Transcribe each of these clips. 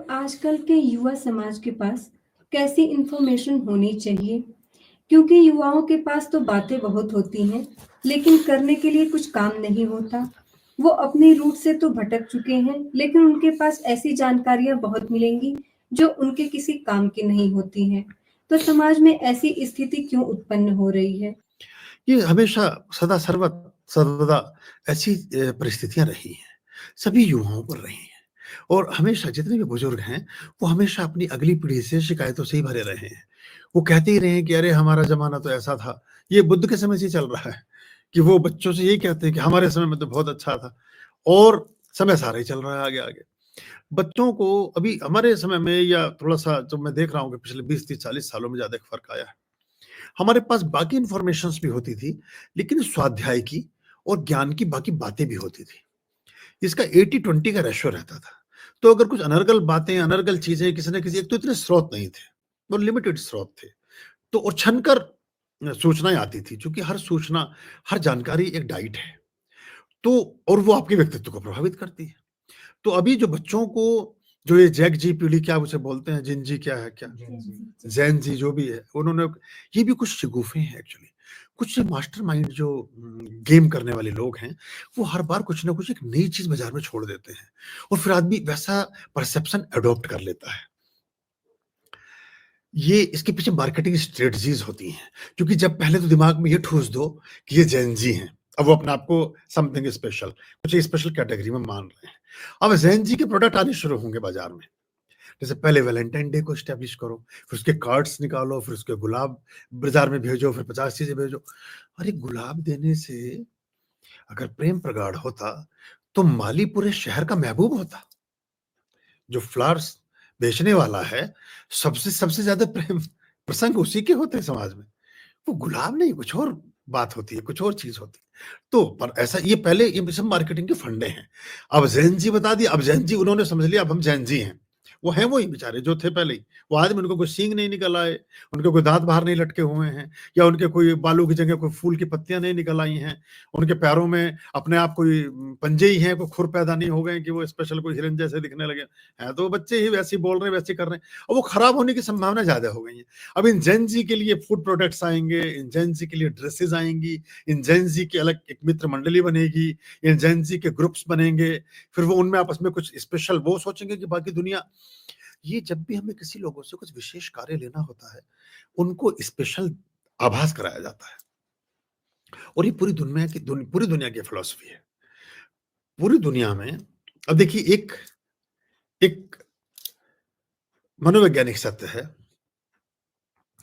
आजकल के युवा समाज के पास कैसी इंफॉर्मेशन होनी चाहिए? क्योंकि युवाओं के पास तो बातें बहुत होती हैं, लेकिन करने के लिए कुछ काम नहीं होता। वो अपनी रूट से तो भटक चुके हैं, लेकिन उनके पास ऐसी जानकारियाँ बहुत मिलेंगी, जो उनके किसी काम की नहीं होती हैं। तो समाज में ऐसी स्थिति क्यों उत्पन्न हो रही है? ये हमेशा सदा सर्वदा ऐसी परिस्थितियाँ रही हैं, सभी युवाओं पर रही हैं और हमेशा जितने भी बुजुर्ग हैं, वो हमेशा अपनी अगली पीढ़ी से शिकायतों से ही भरे रहे हैं। वो कहते ही रहे हैं कि अरे हमारा ज़माना तो ऐसा था, ये बुद्ध के समय से ही चल रहा है कि वो बच्चों से यही कहते हैं कि हमारे समय में तो बहुत अच्छा था और समय सारा ही चल रहा है आगे-आगे। बच्चों को अभी हमारे समय में या थोड़ा-सा जो मैं देख रहा हूँ कि पिछले 20, 30, 40 सालों में ज़्यादा एक फ़र्क आया है। हमारे पास बाकी इन्फॉर्मेशंस भी होती थी, लेकिन स्वाध्याय की और ज्ञान की बाकी बातें भी होती थी। इसका 80-20 का रेशियो रहता था। तो अगर कुछ अनर्गल बातें, अनर्गल चीज़ें किसी न किसी एक तो इतने स्रोत नहीं थे, वो लिमिटेड स्रोत थे। तो और छनकर सूचनाएँ आती थी, चूँकि हर सूचना, हर जानकारी एक डाइट है। तो और वो आपके व्यक्तित्व को प्रभावित करती है। तो अभी जो बच्चों को जो ये ज़ेग ज़ी पीढ़ी क्या उसे बोलते हैं, जिन जी क्या है क्या? ज़ेन ज़ी जो भी है, उन्होंने ये भी कुछ शिगूफ़े हैं एक्चुअली। कुछ मास्टरमाइंड जो गेम करने वाले लोग हैं, वो हर बार कुछ ना कुछ एक नई चीज़ बाज़ार में छोड़ देते हैं और फिर आदमी वैसा परसेप्शन अडॉप्ट कर लेता है। ये इसके पीछे मार्केटिंग स्ट्रेटजीज़ होती हैं, क्योंकि जब पहले तो दिमाग में ये ठूस दो कि ये ज़ेन ज़ी हैं, अब वो अपने आप को समथिंग स्पेशल, कुछ स्पेशल कैटेगरी में मान रहे हैं। अब ज़ेन ज़ी के प्रोडक्ट आने शुरू होंगे बाज़ार में। जैसे पहले वैलेंटाइन डे को एस्टैब्लिश करो, फिर उसके कार्ड्स निकालो, फिर उसके गुलाब बाज़ार में भेजो, फिर 50 चीज़ें भेजो। अरे! गुलाब देने से अगर प्रेम प्रगाढ़ होता, तो माली पूरे शहर का महबूब होता। जो फ्लावर्स बेचने वाला है, सबसे सबसे ज़्यादा प्रेम प्रसंग उसी के होते हैं समाज में। वो गुलाब नहीं, कुछ और बात होती है, कुछ और चीज़ होती है। तो पर ऐसा ये पहले ये सब मार्केटिंग के फंडे हैं। अब ज़ेन ज़ी बता दिया, अब ज़ेन ज़ी उन्होंने समझ लिया अब हम ज़ेन ज़ी हैं। वो हैं वही बेचारे जो थे पहले ही। वो आज भी उनको कोई सींग नहीं निकल आए, उनके कोई दाँत बाहर नहीं लटके हुए हैं या उनके कोई बालों की जगह कोई फूल की पत्तियाँ नहीं निकल आई हैं। उनके पैरों में अपने आप कोई पंजे ही हैं, कोई खुर पैदा नहीं हो गए कि वो स्पेशल कोई हिरन जैसे दिखने लगे। हैं तो बच्चे ही वैसे ही बोल रहे हैं, वैसे ही कर रहे हैं और वो खराब होने की संभावना ज़्यादा हो गई है। अब इन जेन ज़ी के लिए फूड प्रोडक्ट्स आएँगे, इन जेन ज़ी के लिए ड्रेसेस आएँगी, इन जेन ज़ी की अलग एक मित्र मंडली बनेगी, इन जेन ज़ी के ग्रुप्स बनेंगे, फिर वो उनमें आपस में कुछ स्पेशल वो सोचेंगे कि बाकी दुनिया ये जब भी हमें किसी लोगों से कुछ विशेष कार्य लेना होता है, उनको स्पेशल आभास कराया जाता है और ये पूरी दुनिया की फिलॉसफी है। पूरी दुनिया में अब देखिए एक एक मनोवैज्ञानिक सत्य है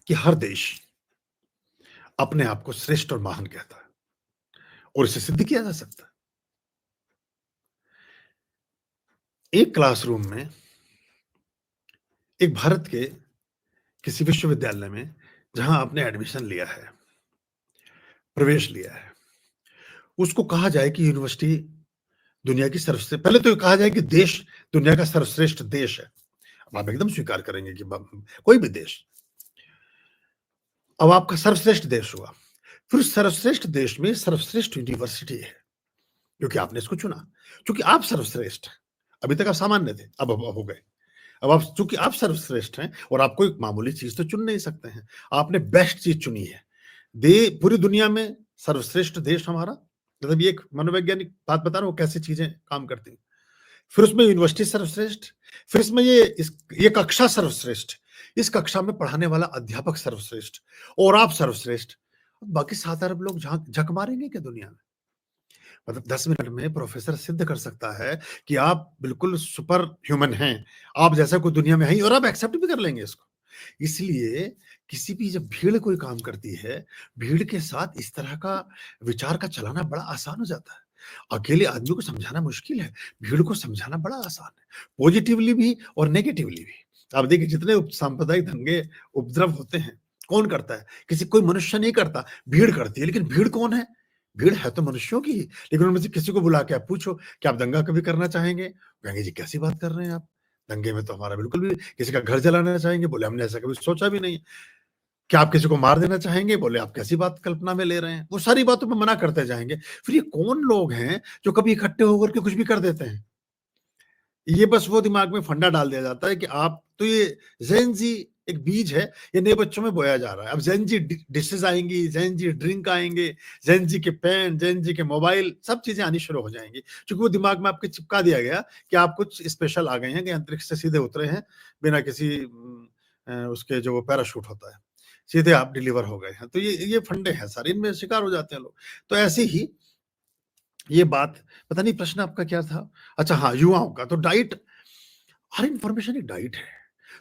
कि हर देश अपने आप को श्रेष्ठ और महान कहता है और इसे सिद्ध किया जा सकता है। एक क्लासरूम में एक भारत के किसी विश्वविद्यालय में जहां आपने एडमिशन लिया है, प्रवेश लिया है, उसको कहा जाए कि यूनिवर्सिटी दुनिया की सर्वश्रेष्ठ, पहले तो ये कहा जाए कि देश दुनिया का सर्वश्रेष्ठ देश है। अब आप एकदम स्वीकार करेंगे कि कोई भी देश, अब आपका सर्वश्रेष्ठ देश हुआ, फिर उस सर्वश्रेष्ठ देश में सर्वश्रेष्ठ यूनिवर्सिटी है क्योंकि आपने इसको चुना, क्योंकि आप सर्वश्रेष्ठ हैं। अभी तक आप सामान्य थे, अब हो गए। अब आप चूंकि आप सर्वश्रेष्ठ हैं और आप कोई मामूली चीज तो चुन नहीं सकते हैं, आपने बेस्ट चीज चुनी है। दे पूरी दुनिया में सर्वश्रेष्ठ देश हमारा, मतलब ये एक मनोवैज्ञानिक बात बता रहा हूँ कैसे चीजें काम करती हैं। फिर उसमें यूनिवर्सिटी सर्वश्रेष्ठ, फिर इसमें ये कक्षा सर्वश्रेष्ठ, इस कक्षा में पढ़ाने वाला अध्यापक सर्वश्रेष्ठ और आप सर्वश्रेष्ठ। बाकी 7 अरब लोग झक मारेंगे क्या दुनिया में? मतलब 10 मिनट में प्रोफेसर सिद्ध कर सकता है कि आप बिल्कुल सुपर ह्यूमन हैं, आप जैसा कोई दुनिया में है ही, और आप एक्सेप्ट भी कर लेंगे इसको। इसलिए किसी भी जब भीड़ कोई काम करती है, भीड़ के साथ इस तरह का विचार का चलाना बड़ा आसान हो जाता है। अकेले आदमी को समझाना मुश्किल है, भीड़ को समझाना बड़ा आसान है, पॉजिटिवली भी और नेगेटिवली भी। आप देखिए जितने सांप्रदायिक दंगे, उपद्रव होते हैं, कौन करता है? कोई मनुष्य नहीं करता, भीड़ करती है। लेकिन भीड़ कौन है? भीड़ है तो मनुष्यों की ही। लेकिन उनमें से किसी को बुला के आप पूछो कि आप दंगा कभी करना चाहेंगे? कहेंगे जी कैसी बात कर रहे हैं आप? दंगे में तो हमारा बिल्कुल भी, किसी का घर जलाना चाहेंगे? बोले हमने ऐसा कभी सोचा भी नहीं। क्या आप किसी को मार देना चाहेंगे? बोले आप कैसी बात कल्पना में ले रहे हैं? वो सारी बातों पे मना करते जाएँगे। फिर ये कौन लोग हैं जो कभी इकट्ठे होकर के कुछ भी कर देते हैं? ये बस वो दिमाग में फंडा डाल दिया जाता है कि आप तो ये जेन जी एक बीज है, ये नए बच्चों में बोया जा रहा है। अब जेन जी डिशेज आएंगी, जेन जी ड्रिंक आएंगे, जेन जी के पेन, जेन जी के मोबाइल, सब चीजें आनी शुरू हो जाएंगी, क्योंकि वो दिमाग में आपके चिपका दिया गया कि आप कुछ स्पेशल आ गए हैं, कि अंतरिक्ष से सीधे उतरे हैं बिना किसी उसके जो पैराशूट होता है, सीधे आप डिलीवर हो गए हैं। तो ये फंडे हैं सारे, इनमें शिकार हो जाते हैं लोग। तो ऐसे ही ये बात, पता नहीं प्रश्न आपका क्या था? अच्छा हाँ, युवाओं का तो डाइट, हर इंफॉर्मेशन एक डाइट है।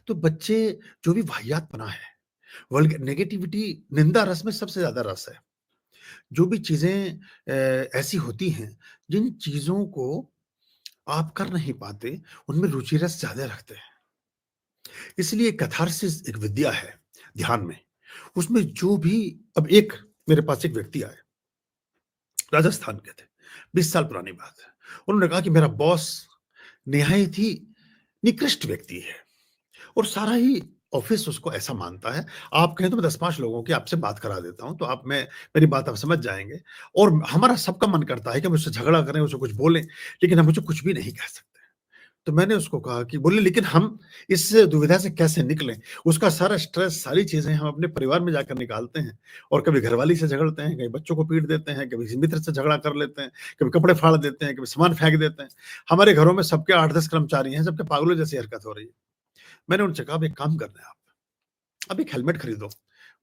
तो बच्चे जो भी वाहियातपना है, वल्ग नेगेटिविटी, निंदा रस में सबसे ज्यादा रस है। जो भी चीजें ऐसी होती हैं जिन चीजों को आप कर नहीं पाते, उनमें रुचि रस ज्यादा रखते हैं। इसलिए कैथारसिस एक विद्या है ध्यान में। उसमें जो भी, अब एक मेरे पास एक व्यक्ति आए, राजस्थान के थे, 20 साल पुरानी बात है। उन्होंने कहा कि मेरा बॉस निहायत ही निकृष्ट व्यक्ति है और सारा ही ऑफिस उसको ऐसा मानता है। आप कहें तो मैं 10-5 लोगों की आपसे बात करा देता हूं, तो आप मैं मेरी बात आप समझ जाएंगे। और हमारा सबका मन करता है कि हम उससे झगड़ा करें, उससे कुछ बोलें, लेकिन हम मुझे कुछ भी नहीं कह सकते। तो मैंने उसको कहा कि बोले लेकिन हम इस दुविधा से कैसे निकलें? उसका सारा स्ट्रेस, सारी चीजें हम अपने परिवार में जाकर निकालते हैं, और कभी घरवाली से झगड़ते हैं, कभी बच्चों को पीट देते हैं, कभी किसी मित्र से झगड़ा कर लेते हैं, कभी कपड़े फाड़ देते हैं, कभी सामान फेंक देते हैं। हमारे घरों में सबके 8-10 कर्मचारी हैं, सबके पागलों जैसी हरकत हो रही है। मैंने उनसे कहा, एक काम करना है आप एक हेलमेट खरीदो।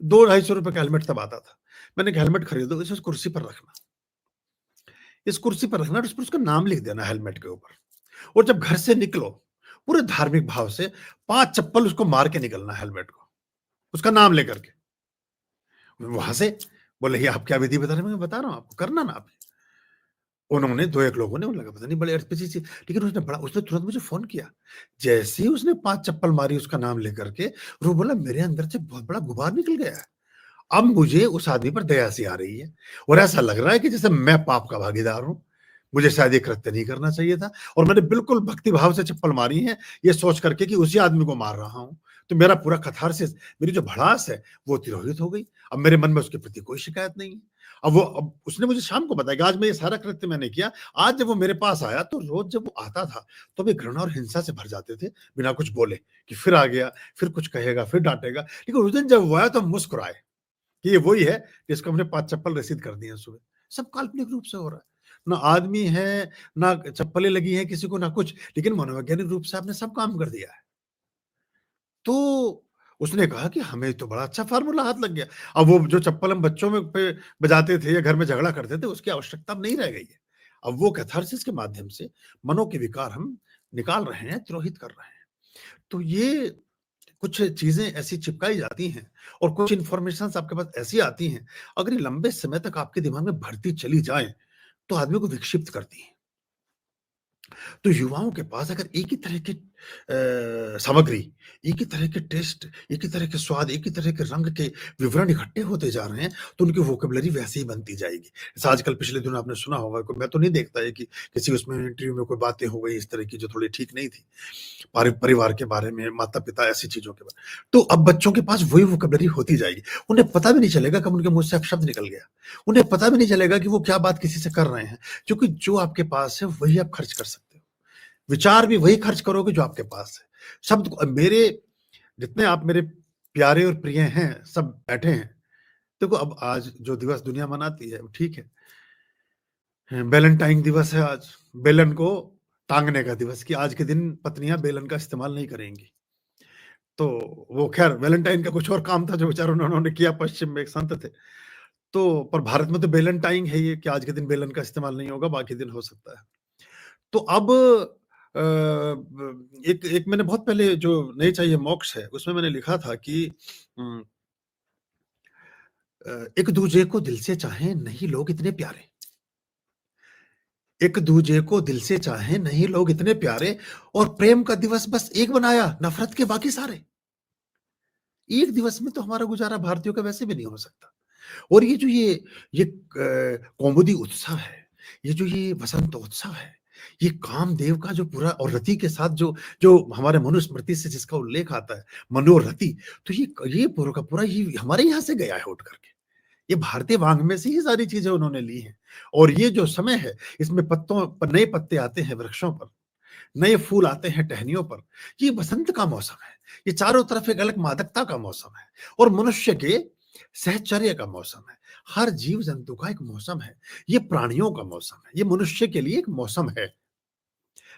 200-250 का हेलमेट तब आता था। मैंने कहा हेलमेट खरीदो, इसे उस कुर्सी पर रखना, इस कुर्सी पर रखना और उस पर उसका नाम लिख देना हेलमेट के ऊपर। और जब घर से निकलो, पूरे धार्मिक भाव से 5 चप्पल उसको मार के निकलना हेलमेट को, उसका नाम लेकर के। वहां से बोले ये आप क्या विधि बता रहे हैं? मैं बता रहा हूं आपको, करना ना आप। उन्होंने 2-1 लोगों ने, उन्हें लगा पता नहीं बड़े अड़पिसी सी, लेकिन उसने तुरंत मुझे फ़ोन किया। जैसे ही उसने 5 चप्पल मारी उसका नाम लेकर के, और वो बोला मेरे अंदर से बहुत बड़ा गुबार निकल गया है। अब मुझे उस आदमी पर दया सी आ रही है, और ऐसा लग रहा है कि जैसे मैं पाप का भागीदार हूँ। मुझे शायद ये कृत्य नहीं करना चाहिए था, और मैंने बिल्कुल भक्ति भाव से चप्पल मारी है, ये सोच करके कि उसी आदमी को मार रहा हूँ। तो मेरा पूरा कैथारसिस, मेरी जो भड़ास है, वो तिरोहित हो गई। अब मेरे मन में उसके प्रति कोई शिकायत नहीं है। अब उसने मुझे शाम को बताया कि आज मैं ये सारा कृत्य मैंने किया। आज जब वो मेरे पास आया, तो रोज जब वो आता था, तो वे घृणा और हिंसा से भर जाते थे, बिना कुछ बोले, कि फिर आ गया, फिर कुछ कहेगा, फिर डांटेगा। लेकिन उस दिन जब वो आया तो हम मुस्कुराए कि ये वही है जिसको हमने 5 चप्पल रसीद कर दी है सुबह। सब काल्पनिक रूप से हो रहा है। ना आदमी है, ना चप्पलें लगी हैं किसी को, ना कुछ, लेकिन मनोवैज्ञानिक रूप से आपने सब काम कर दिया है। तो उसने कहा कि हमें तो बड़ा अच्छा फ़ॉर्मूला हाथ लग गया। अब वो जो चप्पल हम बच्चों में पे बजाते थे या घर में झगड़ा करते थे, उसकी आवश्यकता अब नहीं रह गई है। अब वो कैथारसिस के माध्यम से मनों के विकार हम निकाल रहे हैं, तिरोहित कर रहे हैं। तो ये कुछ चीज़ें ऐसी चिपकाई जाती हैं, और कुछ इन्फॉर्मेशंस आपके पास ऐसी आती हैं, अगर ये लंबे समय तक आपके दिमाग में भरती चली जाएँ, तो आदमी को विक्षिप्त करती हैं। तो युवाओं के पास अगर एक ही तरह की सामग्री, एक ही तरह के टेस्ट, एक ही तरह के स्वाद, एक ही तरह के रंग के विवरण इकट्ठे होते जा रहे हैं, तो उनकी वोकैब्युलरी वैसे ही बनती जाएगी। जैसे आजकल पिछले दिनों आपने सुना होगा, मैं तो नहीं देखता है कि किसी उसमें इंटरव्यू में कोई बातें हो गई इस तरह की जो थोड़ी ठीक नहीं थी। परिवार के बारे में, माता-पिता, ऐसी चीज़ों के बारे में। तो अब बच्चों के पास वही वोकैब्युलरी होती जाएगी। उन्हें पता भी नहीं चलेगा कब उनके मुँह से अपशब्द निकल गया। उन्हें पता भी नहीं चलेगा कि वो क्या बात किसी से कर रहे हैं, क्योंकि जो आपके पास है वही आप खर्च कर सकते हो। विचार भी वही खर्च करोगे जो आपके पास है। शब्द को मेरे जितने आप मेरे प्यारे और प्रिय हैं, सब बैठे हैं। देखो अब आज जो दिवस दुनिया मनाती है, ठीक है। वैलेंटाइन दिवस है आज, बेलन को टाँगने का दिवस, कि आज के दिन पत्नियाँ बेलन का इस्तेमाल नहीं करेंगी। तो वो ख़ैर वैलेंटाइन का कुछ और काम था जो बेचारों ने उन्होंने किया, पश्चिम में एक संत थे। तो पर भारत में तो वैलेंटाइन है ये, कि आज के दिन बेलन का इस्तेमाल नहीं होगा, बाकी दिन हो सकता है। तो अब अ, ब एक एक मैंने बहुत पहले जो नहीं चाहिए मोक्ष है, उसमें मैंने लिखा था कि उम, एक-दूजे को दिल से चाहें नहीं लोग इतने प्यारे। एक-दूजे को दिल से चाहें नहीं लोग इतने प्यारे, और प्रेम का दिवस बस एक बनाया, नफ़रत के बाकी सारे। एक दिवस में तो हमारा गुज़ारा भारतीयों का वैसे भी नहीं हो सकता। और ये जो ये कौमुदी उत्सव है, ये जो ये वसंत उत्सव है, ये कामदेव का जो पूरा, और रति के साथ जो जो हमारे मनुस्मृति से जिसका उल्लेख आता है, मनोरति, तो ये पूरा का पूरा ये हमारे यहाँ से गया है उठ करके। ये भारतीय वाङ्मय से ही सारी चीज़ें उन्होंने ली हैं। और ये जो समय है, इसमें पत्तों पर नए पत्ते आते हैं वृक्षों पर, नए फूल आते हैं टहनियों पर। ये बसंत का मौसम है। ये चारों तरफ एक अलग मादकता का मौसम है और मनुष्य के सहचर्य का मौसम है। हर जीव जंतु का एक मौसम है। ये प्राणियों का मौसम है। ये मनुष्य के लिए एक मौसम है।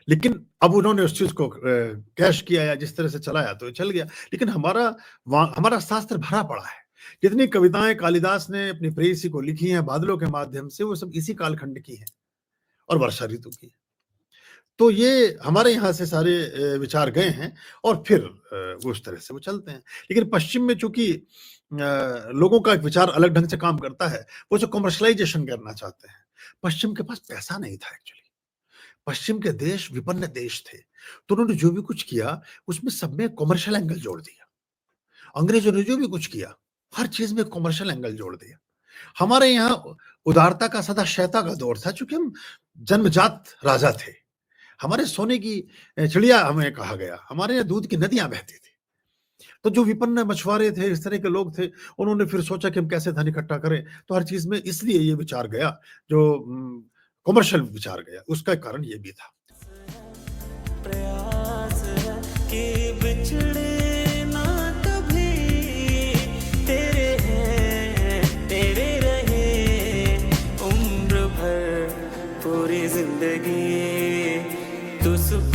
लेकिन अब उन्होंने उस चीज़ को कैश किया या जिस तरह से चलाया तो चल गया। लेकिन हमारा शास्त्र भरा पड़ा है। जितनी कविताएँ कालिदास ने अपनी प्रेयसी को लिखी हैं बादलों के माध्यम से, वो सब इसी कालखंड की हैं और वर्षा ऋतु की। तो ये हमारे यहाँ से सारे विचार गए हैं और फिर वो उस तरह से वो चलते हैं। लेकिन पश्चिम में चूँकि लोगों का एक विचार अलग ढंग से काम करता है, वो जो कमर्शियलाइज़ेशन करना चाहते हैं। पश्चिम के पास पैसा नहीं था एक्चुअली। पश्चिम के देश विपन्न देश थे, तो उन्होंने जो भी कुछ किया, उसमें सब में कमर्शियल एंगल जोड़ दिया। अंग्रेजों ने जो भी कुछ किया, हर चीज़ में कमर्शियल एंगल जोड़ दिया। हमारे यहाँ उदारता का सदा शैता का दौर था, चूँकि हम जन्मजात राजा थे। हमारे सोने की चिड़िया हमें कहा गया, हमारे यहाँ दूध की नदियाँ बहती थी। तो जो विपन्न मछुआरे थे, इस तरह के लोग थे, उन्होंने फिर सोचा कि हम कैसे धन इकट्ठा करें, तो हर चीज़ में इसलिए ये विचार गया, जो कमर्शियल विचार गया, उसका कारण ये भी था। प्रयास है कि बिछड़े ना कभी, तेरे हैं तेरे रहे उम्र भर पूरी जिंदगी, तू सुख